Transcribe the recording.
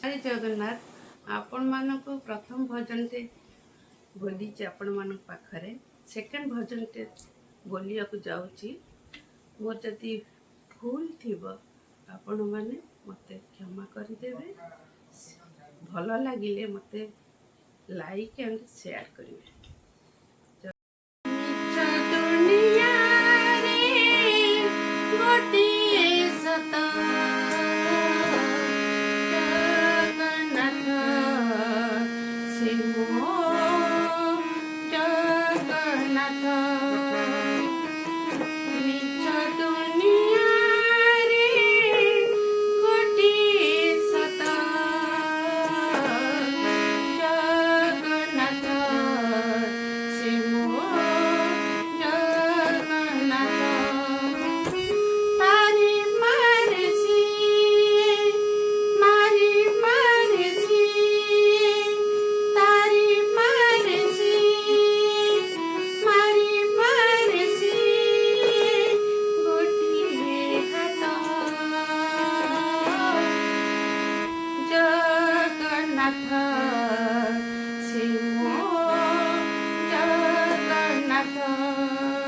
जय जगन्नाथ आपण मानक प्रथम भजन टे बोली आपण मान पाखरे सेकेंड भजन टे बोलिया को जाऊची मोर जदि भूल थिब आपण माने मते क्षमा कर देबे भल लागिले मते लाइक एंड शेयर करिवे।